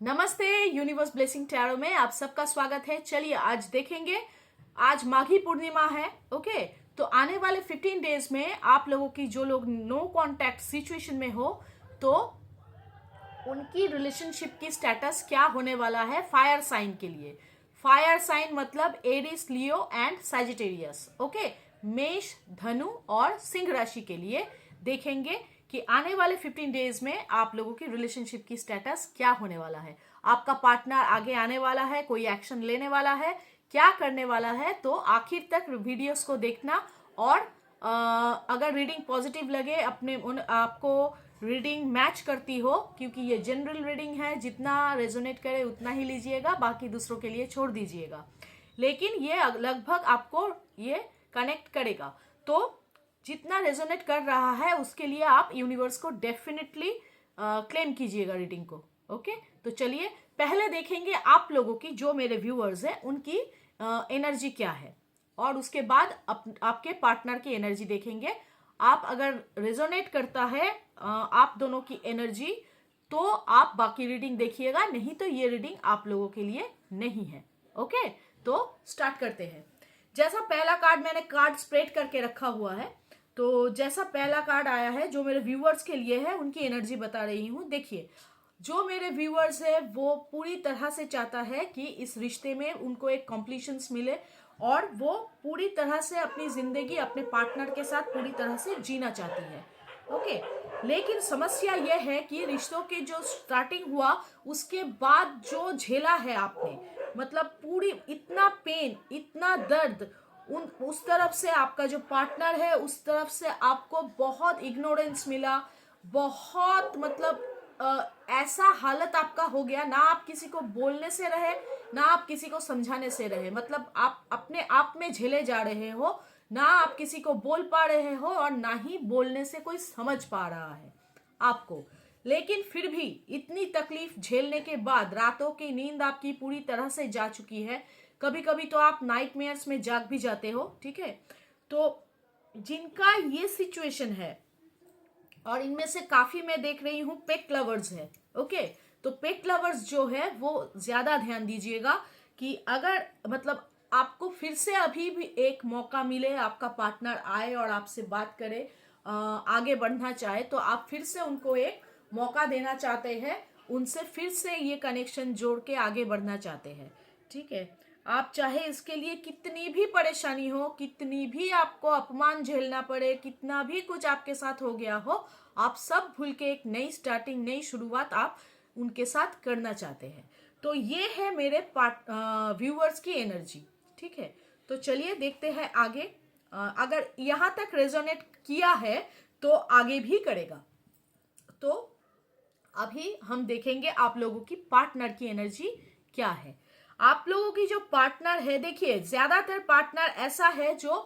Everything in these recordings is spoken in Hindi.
नमस्ते। यूनिवर्स ब्लेसिंग टैरो में आप सबका स्वागत है। चलिए आज देखेंगे, आज माघी पूर्णिमा है। ओके, तो आने वाले 15 डेज में आप लोगों की, जो लोग नो कांटेक्ट सिचुएशन में हो, तो उनकी रिलेशनशिप की स्टेटस क्या होने वाला है फायर साइन के लिए। फायर साइन मतलब Aries, Leo and Sagittarius. Okay, मेष, धनु और सिंह राशि के लिए देखेंगे कि आने वाले 15 डेज में आप लोगों की रिलेशनशिप की स्टेटस क्या होने वाला है। आपका पार्टनर आगे आने वाला है, कोई एक्शन लेने वाला है, क्या करने वाला है। तो आखिर तक वीडियोस को देखना। और अगर रीडिंग पॉजिटिव लगे, अपने आपको रीडिंग मैच करती हो, क्योंकि ये जनरल रीडिंग है, जितना रेजोनेट करे उतना ही लीजिएगा, बाकी दूसरों के लिए छोड़ दीजिएगा। लेकिन ये लगभग आपको ये कनेक्ट करेगा। तो जितना रेजोनेट कर रहा है उसके लिए आप यूनिवर्स को डेफिनेटली क्लेम कीजिएगा रीडिंग को। ओके, तो चलिए पहले देखेंगे आप लोगों की, जो मेरे व्यूअर्स हैं उनकी एनर्जी क्या है, और उसके बाद आपके पार्टनर की एनर्जी देखेंगे। आप अगर रेजोनेट करता है आप दोनों की एनर्जी, तो आप बाकी रीडिंग देखिएगा, नहीं तो ये रीडिंग आप लोगों के लिए नहीं है। ओके, तो स्टार्ट करते हैं। जैसा पहला कार्ड, मैंने कार्ड स्प्रेड करके रखा हुआ है, तो जैसा पहला कार्ड आया है जो मेरे व्यूअर्स के लिए है, उनकी एनर्जी बता रही हूँ। देखिए, जो मेरे व्यूअर्स है वो पूरी तरह से चाहता है कि इस रिश्ते में उनको एक कॉम्प्लीशंस मिले, और वो पूरी तरह से अपनी जिंदगी अपने पार्टनर के साथ पूरी तरह से जीना चाहती है। ओके, लेकिन समस्या यह है कि रिश्तों के जो स्टार्टिंग हुआ उसके बाद जो झेला है आपने, मतलब पूरी इतना पेन, इतना दर्द, उस तरफ से आपका जो पार्टनर है उस तरफ से आपको बहुत इग्नोरेंस मिला, बहुत मतलब ऐसा हालत आपका हो गया, ना आप किसी को बोलने से रहे, ना आप किसी को समझाने से रहे, मतलब आप अपने आप में झेले जा रहे हो, ना आप किसी को बोल पा रहे हो और ना ही बोलने से कोई समझ पा रहा है आपको। लेकिन फिर भी इतनी तकलीफ झेलने के बाद रातों की नींद आपकी पूरी तरह से जा चुकी है। कभी कभी तो आप नाइटमेयर्स में जाग भी जाते हो। ठीक है, तो जिनका ये सिचुएशन है, और इनमें से काफी मैं देख रही हूँ पेट लवर्स है। ओके, तो पेट लवर्स जो है वो ज्यादा ध्यान दीजिएगा कि अगर मतलब आपको फिर से अभी भी एक मौका मिले, आपका पार्टनर आए और आपसे बात करे, आगे बढ़ना चाहे, तो आप फिर से उनको एक मौका देना चाहते हैं, उनसे फिर से ये कनेक्शन जोड़ के आगे बढ़ना चाहते हैं। ठीक है, आप चाहे इसके लिए कितनी भी परेशानी हो, कितनी भी आपको अपमान झेलना पड़े, कितना भी कुछ आपके साथ हो गया हो, आप सब भूल के एक नई स्टार्टिंग, नई शुरुआत आप उनके साथ करना चाहते हैं। तो ये है मेरे व्यूअर्स की एनर्जी। ठीक है, तो चलिए देखते हैं आगे। अगर यहाँ तक रेजोनेट किया है तो आगे भी करेगा। तो अभी हम देखेंगे आप लोगों की पार्टनर की एनर्जी क्या है। आप लोगों की जो पार्टनर है, देखिए ज्यादातर पार्टनर ऐसा है जो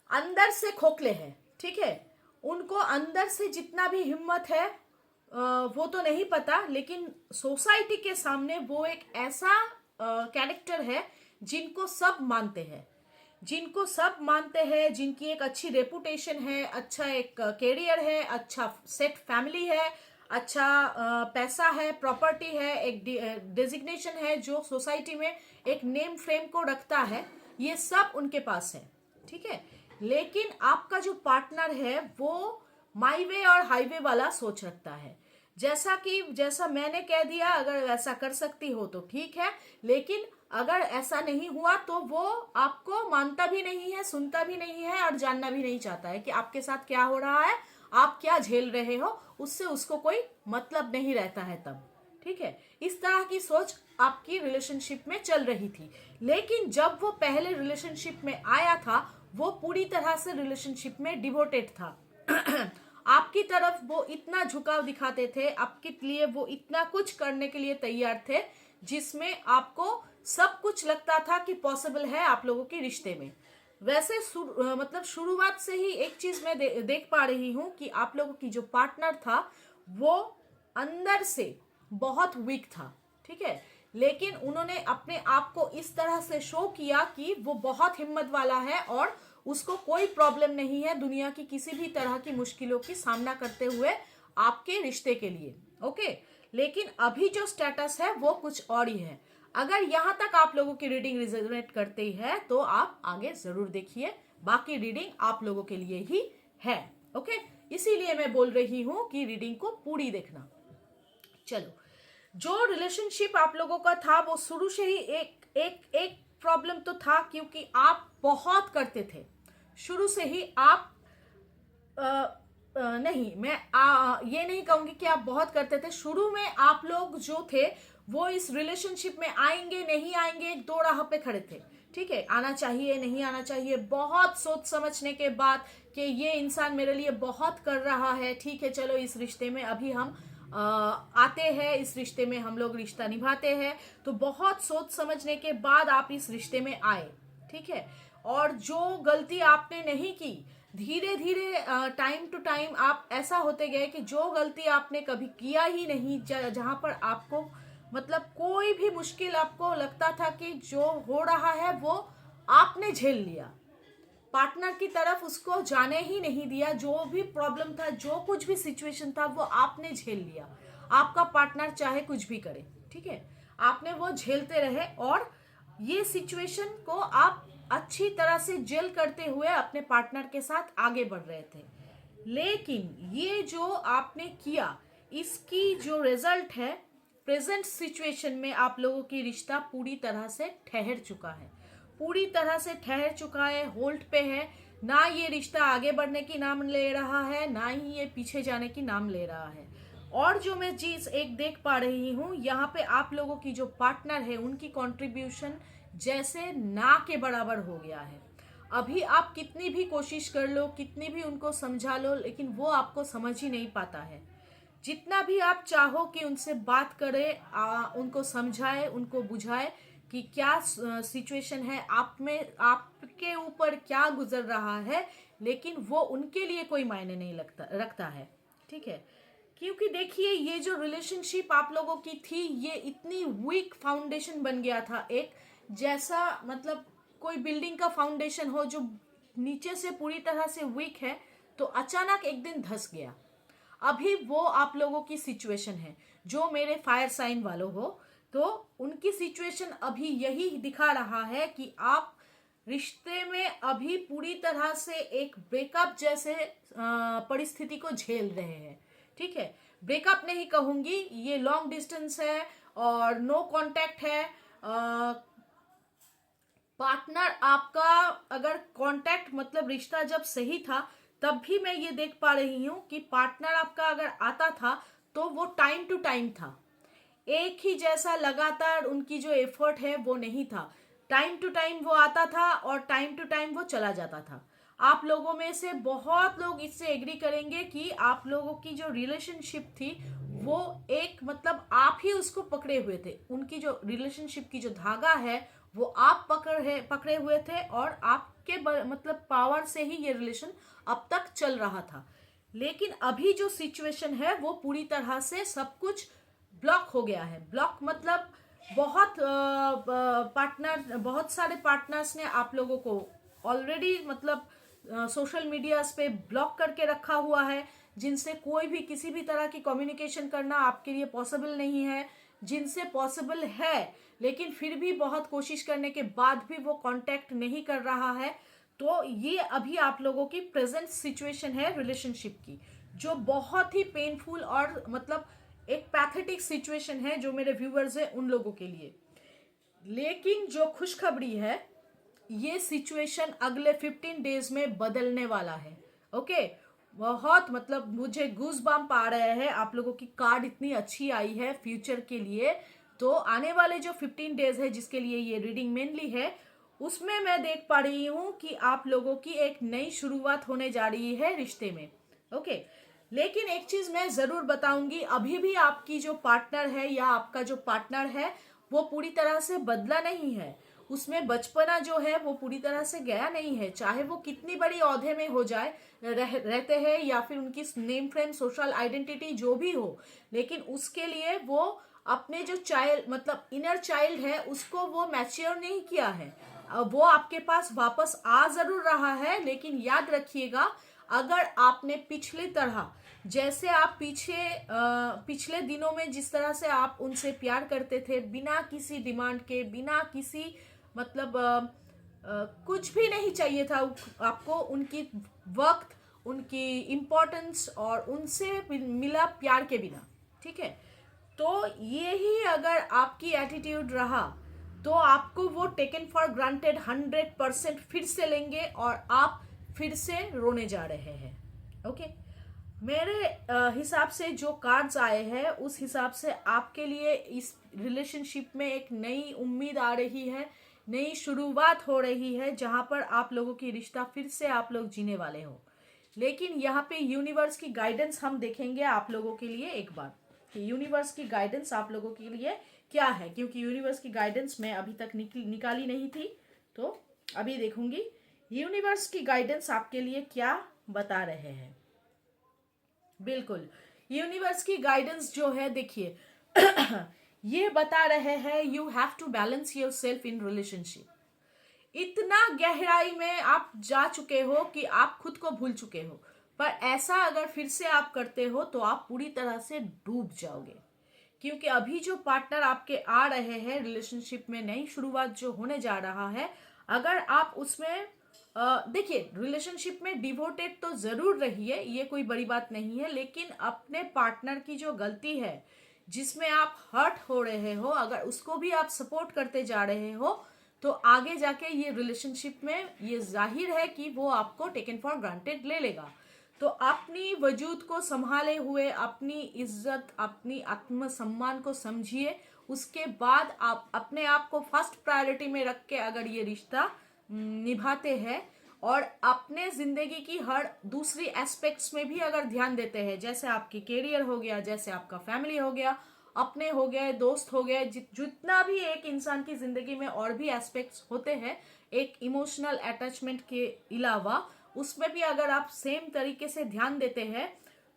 अंदर से खोखले है। ठीक है, उनको अंदर से जितना भी हिम्मत है वो तो नहीं पता, लेकिन सोसाइटी के सामने वो एक ऐसा कैरेक्टर है जिनको सब मानते हैं, जिनको सब मानते हैं, जिनकी एक अच्छी रेपुटेशन है, अच्छा एक कैरियर है, अच्छा सेट फैमिली है, अच्छा पैसा है, प्रॉपर्टी है, एक डेजिग्नेशन है जो सोसाइटी में एक नेम फ्रेम को रखता है, ये सब उनके पास है। ठीक है, लेकिन आपका जो पार्टनर है वो माई वे और हाईवे वाला सोच रखता है। जैसा मैंने कह दिया, अगर ऐसा कर सकती हो तो ठीक है, लेकिन अगर ऐसा नहीं हुआ तो वो आपको मानता भी नहीं है, सुनता भी नहीं है और जानना भी नहीं चाहता है कि आपके साथ क्या हो रहा है, आप क्या झेल रहे हो, उससे उसको कोई मतलब नहीं रहता है तब। ठीक है, इस तरह की सोच आपकी रिलेशनशिप में चल रही थी। लेकिन जब वो पहले रिलेशनशिप में आया था, वो पूरी तरह से रिलेशनशिप में डिवोटेड था। आपकी तरफ वो इतना झुकाव दिखाते थे, आपके लिए वो इतना कुछ करने के लिए तैयार थे, जिसमें आपको सब कुछ लगता था कि पॉसिबल है आप लोगों के रिश्ते में। वैसे मतलब शुरुआत से ही एक चीज मैं देख पा रही हूं कि आप लोगों की जो पार्टनर था वो अंदर से बहुत वीक था। ठीक है, लेकिन उन्होंने अपने आप को इस तरह से शो किया कि वो बहुत हिम्मत वाला है और उसको कोई प्रॉब्लम नहीं है दुनिया की किसी भी तरह की मुश्किलों की सामना करते हुए आपके रिश्ते के लिए। ओके, लेकिन अभी जो स्टेटस है वो कुछ और ही है। अगर यहाँ तक आप लोगों की रीडिंग रिजोनेट करती है तो आप आगे जरूर देखिए, बाकी रीडिंग आप लोगों के लिए ही है। ओके, इसीलिए मैं बोल रही हूं कि रीडिंग को पूरी देखना। चलो, जो रिलेशनशिप आप लोगों का था वो शुरू से ही एक प्रॉब्लम तो था, क्योंकि आप बहुत करते थे शुरू से ही। आप नहीं, मैं ये नहीं कहूंगी कि आप बहुत करते थे। शुरू में आप लोग जो थे वो इस रिलेशनशिप में आएंगे नहीं आएंगे एक दो राह पे खड़े थे। ठीक है, आना चाहिए नहीं आना चाहिए, बहुत सोच समझने के बाद कि ये इंसान मेरे लिए बहुत कर रहा है, ठीक है चलो इस रिश्ते में अभी हम आते हैं, इस रिश्ते में हम लोग रिश्ता निभाते हैं। तो बहुत सोच समझने के बाद आप इस रिश्ते में आए। ठीक है, और जो गलती आपने नहीं की, धीरे धीरे टाइम टू टाइम आप ऐसा होते गए कि जो गलती आपने कभी किया ही नहीं, जहां पर आपको मतलब कोई भी मुश्किल आपको लगता था कि जो हो रहा है वो आपने झेल लिया, पार्टनर की तरफ उसको जाने ही नहीं दिया। जो भी प्रॉब्लम था, जो कुछ भी सिचुएशन था, वो आपने झेल लिया। आपका पार्टनर चाहे कुछ भी करे, ठीक है, आपने वो झेलते रहे और ये सिचुएशन को आप अच्छी तरह से जेल करते हुए अपने पार्टनर के साथ आगे बढ़ रहे थे। लेकिन ये जो आपने किया, इसकी जो रिजल्ट है, प्रेजेंट सिचुएशन में आप लोगों की रिश्ता पूरी तरह से ठहर चुका है, पूरी तरह से ठहर चुका है, होल्ड पे है। ना ये रिश्ता आगे बढ़ने की नाम ले रहा है, ना ही ये पीछे जाने की नाम ले रहा है। और जो मैं चीज एक देख पा रही हूँ यहाँ पे, आप लोगों की जो पार्टनर है उनकी कंट्रीब्यूशन जैसे ना के बराबर हो गया है। अभी आप कितनी भी कोशिश कर लो, कितनी भी उनको समझा लो, लेकिन वो आपको समझ ही नहीं पाता है। जितना भी आप चाहो कि उनसे बात करें, उनको समझाए, उनको बुझाए कि क्या सिचुएशन है, आप में आपके ऊपर क्या गुजर रहा है, लेकिन वो उनके लिए कोई मायने नहीं रखता है। ठीक है, क्योंकि देखिए ये जो रिलेशनशिप आप लोगों की थी, ये इतनी वीक फाउंडेशन बन गया था, एक जैसा मतलब कोई बिल्डिंग का फाउंडेशन हो जो नीचे से पूरी तरह से वीक है, तो अचानक एक दिन धंस गया। अभी वो आप लोगों की सिचुएशन है। जो मेरे फायर साइन वालों हो, तो उनकी सिचुएशन अभी यही दिखा रहा है कि आप रिश्ते में अभी पूरी तरह से एक ब्रेकअप जैसे परिस्थिति को झेल रहे हैं। ठीक है, ब्रेकअप नहीं कहूंगी, ये लॉन्ग डिस्टेंस है और नो कांटेक्ट है। पार्टनर आपका अगर कांटेक्ट मतलब रिश्ता जब सही था, तब भी मैं ये देख पा रही हूं कि पार्टनर आपका अगर आता था तो वो टाइम टू टाइम था, एक ही जैसा लगातार उनकी जो एफर्ट है वो नहीं था। टाइम टू टाइम वो आता था और टाइम टू टाइम वो चला जाता था। आप लोगों में से बहुत लोग इससे एग्री करेंगे कि आप लोगों की जो रिलेशनशिप थी वो एक मतलब आप ही उसको पकड़े हुए थे। उनकी जो रिलेशनशिप की जो धागा है वो आप पकड़े हुए थे और आपके मतलब पावर से ही ये रिलेशन अब तक चल रहा था। लेकिन अभी जो सिचुएशन है वो पूरी तरह से सब कुछ ब्लॉक हो गया है। ब्लॉक मतलब बहुत सारे पार्टनर्स ने आप लोगों को ऑलरेडी मतलब सोशल मीडियाज पे ब्लॉक करके रखा हुआ है, जिनसे कोई भी किसी भी तरह की कम्युनिकेशन करना आपके लिए पॉसिबल नहीं है। जिनसे पॉसिबल है लेकिन फिर भी बहुत कोशिश करने के बाद भी वो कांटेक्ट नहीं कर रहा है। तो ये अभी आप लोगों की प्रेजेंट सिचुएशन है रिलेशनशिप की, जो बहुत ही पेनफुल और मतलब एक पैथेटिक सिचुएशन है जो मेरे व्यूअर्स है उन लोगों के लिए। लेकिन जो खुशखबरी है, ये सिचुएशन अगले 15 डेज में बदलने वाला है। ओके, बहुत मतलब मुझे गूज बम्प आ रहे हैं। आप लोगों की कार्ड इतनी अच्छी आई है फ्यूचर के लिए। तो आने वाले जो 15 डेज है जिसके लिए ये रीडिंग मेनली है, उसमें मैं देख पा रही हूं कि आप लोगों की एक नई शुरुआत होने जा रही है रिश्ते में। ओके, लेकिन एक चीज मैं जरूर बताऊंगी, अभी भी आपकी जो पार्टनर है या आपका जो पार्टनर है वो पूरी तरह से बदला नहीं है। उसमें बचपना जो है वो पूरी तरह से गया नहीं है। चाहे वो कितनी बड़ी औहदे में हो जाए रहते हैं या फिर उनकी नेम फ्रेम सोशल आइडेंटिटी जो भी हो, लेकिन उसके लिए वो अपने जो चाइल्ड मतलब इनर चाइल्ड है उसको वो मैच्योर नहीं किया है। वो आपके पास वापस आ जरूर रहा है, लेकिन याद रखिएगा, अगर आपने पिछली तरह जैसे आप पिछले दिनों में जिस तरह से आप उनसे प्यार करते थे, बिना किसी डिमांड के, बिना किसी मतलब कुछ भी नहीं चाहिए था आपको, उनकी वक्त, उनकी इम्पोर्टेंस और उनसे मिला प्यार के बिना, ठीक है। तो ये ही अगर आपकी एटीट्यूड रहा तो आपको वो टेकन फॉर ग्रांटेड 100% फिर से लेंगे और आप फिर से रोने जा रहे हैं। ओके, मेरे हिसाब से जो कार्ड्स आए हैं उस हिसाब से आपके लिए इस रिलेशनशिप में एक नई उम्मीद आ रही है, नई शुरुआत हो रही है, जहां पर आप लोगों की रिश्ता फिर से आप लोग जीने वाले हो। लेकिन यहाँ पे यूनिवर्स की गाइडेंस हम देखेंगे आप लोगों के लिए एक बार, कि यूनिवर्स की गाइडेंस आप लोगों के लिए क्या है, क्योंकि यूनिवर्स की गाइडेंस मैं अभी तक निकाली नहीं थी, तो अभी देखूंगी यूनिवर्स की गाइडेंस आपके लिए क्या बता रहे हैं। बिल्कुल, यूनिवर्स की गाइडेंस जो है, देखिए ये बता रहे हैं you have to balance yourself in relationship. इतना गहराई में आप जा चुके हो कि आप खुद को भूल चुके हो, पर ऐसा अगर फिर से आप करते हो तो आप पूरी तरह से डूब जाओगे, क्योंकि अभी जो पार्टनर आपके आ रहे हैं रिलेशनशिप में, नई शुरुआत जो होने जा रहा है, अगर आप उसमें देखिए, रिलेशनशिप में डिवोटेड तो जरूर रहिए, ये कोई बड़ी बात नहीं है, लेकिन अपने पार्टनर की जो गलती है जिसमें आप हर्ट हो रहे हो, अगर उसको भी आप सपोर्ट करते जा रहे हो तो आगे जाके ये रिलेशनशिप में ये जाहिर है कि वो आपको टेकन फॉर ग्रांटेड ले लेगा। तो अपनी वजूद को संभाले हुए, अपनी इज्जत, अपनी आत्मसम्मान को समझिए, उसके बाद आप अपने आप को फर्स्ट प्रायोरिटी में रख के अगर ये रिश्ता निभाते हैं और अपने जिंदगी की हर दूसरी एस्पेक्ट्स में भी अगर ध्यान देते हैं, जैसे आपकी कैरियर हो गया, जैसे आपका फैमिली हो गया, अपने हो गए, दोस्त हो गए, जितना भी एक इंसान की जिंदगी में और भी एस्पेक्ट्स होते हैं एक इमोशनल अटैचमेंट के अलावा, उसमें भी अगर आप सेम तरीके से ध्यान देते हैं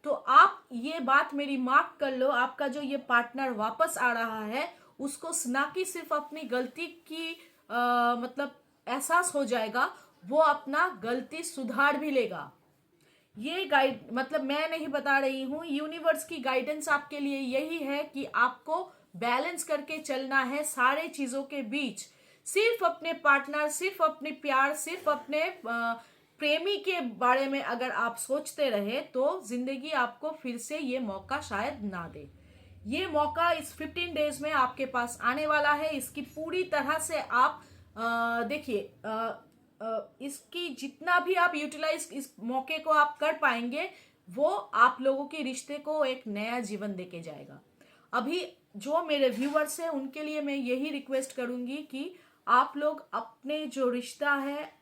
तो आप ये बात मेरी मार्क कर लो, आपका जो ये पार्टनर वापस आ रहा है उसको ना कि सिर्फ अपनी गलती की मतलब एहसास हो जाएगा, वो अपना गलती सुधार भी लेगा। ये गाइड मतलब मैं नहीं बता रही हूँ, यूनिवर्स की गाइडेंस आपके लिए यही है कि आपको बैलेंस करके चलना है सारे चीजों के बीच। सिर्फ अपने पार्टनर, सिर्फ अपने प्यार, सिर्फ अपने प्रेमी के बारे में अगर आप सोचते रहे तो जिंदगी आपको फिर से ये मौका शायद ना दे। ये मौका इस 15 डेज में आपके पास आने वाला है, इसकी पूरी तरह से आप देखिए, इसकी जितना भी आप यूटिलाइज इस मौके को आप कर पाएंगे, वो आप लोगों के रिश्ते को एक नया जीवन देके जाएगा। अभी जो मेरे व्यूअर्स हैं उनके लिए मैं यही रिक्वेस्ट करूंगी कि आप लोग अपने जो रिश्ता है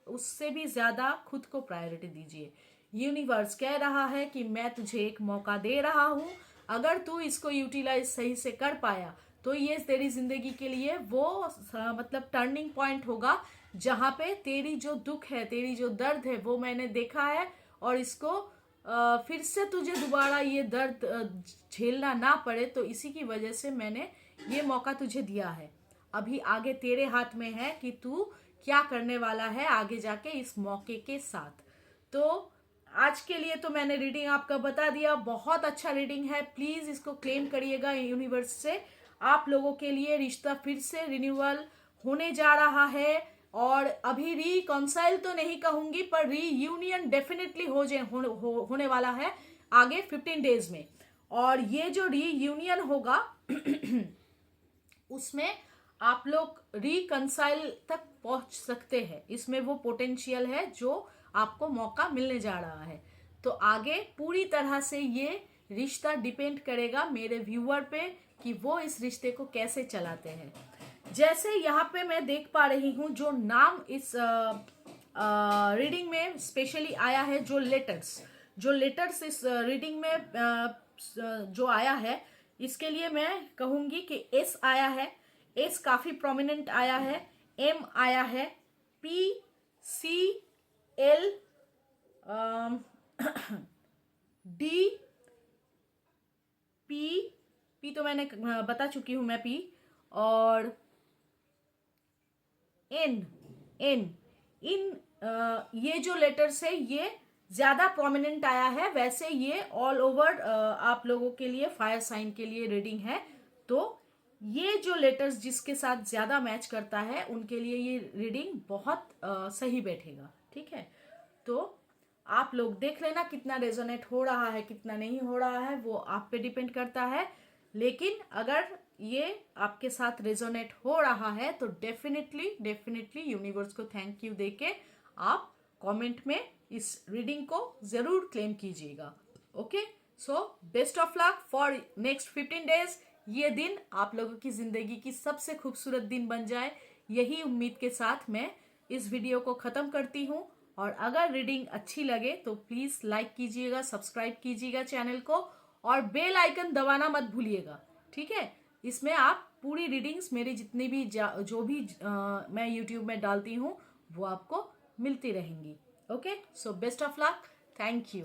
उससे भी ज्यादा खुद को प्रायोरिटी दीजिए। यूनिवर्स कह रहा है कि मैं तुझे एक मौका दे रहा हूं, अगर तू इसको यूटिलाइज सही से कर पाया तो ये तेरी जिंदगी के लिए वो मतलब टर्निंग पॉइंट होगा, जहां पे तेरी जो दुख है, तेरी जो दर्द है वो मैंने देखा है, और इसको फिर से तुझे दोबारा ये दर्द झेलना ना पड़े, तो इसी की वजह से मैंने ये मौका तुझे दिया है। अभी आगे तेरे हाथ में है कि तू क्या करने वाला है आगे जाके इस मौके के साथ। तो आज के लिए तो मैंने रीडिंग आपका बता दिया, बहुत अच्छा रीडिंग है, प्लीज इसको क्लेम करिएगा यूनिवर्स से। आप लोगों के लिए रिश्ता फिर से रिन्यूअल होने जा रहा है, और अभी रिकॉन्साइल तो नहीं कहूंगी पर रीयूनियन डेफिनेटली होने वाला है आगे 15 डेज में। और ये जो रीयूनियन होगा उसमें आप लोग रिकंसाइल तक पहुंच सकते हैं, इसमें वो पोटेंशियल है जो आपको मौका मिलने जा रहा है। तो आगे पूरी तरह से ये रिश्ता डिपेंड करेगा मेरे व्यूअर पे कि वो इस रिश्ते को कैसे चलाते हैं। जैसे यहाँ पे मैं देख पा रही हूँ जो नाम इस रीडिंग में स्पेशली आया है, जो लेटर्स इस रीडिंग में जो आया है, इसके लिए मैं कहूंगी कि एस आया है, एस काफी प्रोमिनेंट आया है, एम आया है, पी, सी, एल, डी, पी तो मैंने बता चुकी हूं मैं, पी, और एन इन ये जो लेटर्स है ये ज्यादा प्रोमिनेंट आया है, वैसे ये ऑल ओवर आप लोगों के लिए फायर साइन के लिए रीडिंग है। तो ये जो लेटर्स जिसके साथ ज्यादा मैच करता है उनके लिए ये रीडिंग बहुत सही बैठेगा। ठीक है, तो आप लोग देख लेना कितना रेजोनेट हो रहा है कितना नहीं हो रहा है, वो आप पे डिपेंड करता है। लेकिन अगर ये आपके साथ रेजोनेट हो रहा है तो डेफिनेटली यूनिवर्स को थैंक यू देके आप कमेंट में इस रीडिंग को जरूर क्लेम कीजिएगा। Okay, so best of luck for next 15 days. ये दिन आप लोगों की जिंदगी की सबसे खूबसूरत दिन बन जाए, यही उम्मीद के साथ मैं इस वीडियो को खत्म करती हूँ। और अगर रीडिंग अच्छी लगे तो प्लीज लाइक कीजिएगा, सब्सक्राइब कीजिएगा चैनल को, और बेल आइकन दबाना मत भूलिएगा। ठीक है, इसमें आप पूरी रीडिंग्स मेरी जितनी भी जो भी मैं यूट्यूब में डालती हूँ वो आपको मिलती रहेंगी। Okay, so best of luck, thank you.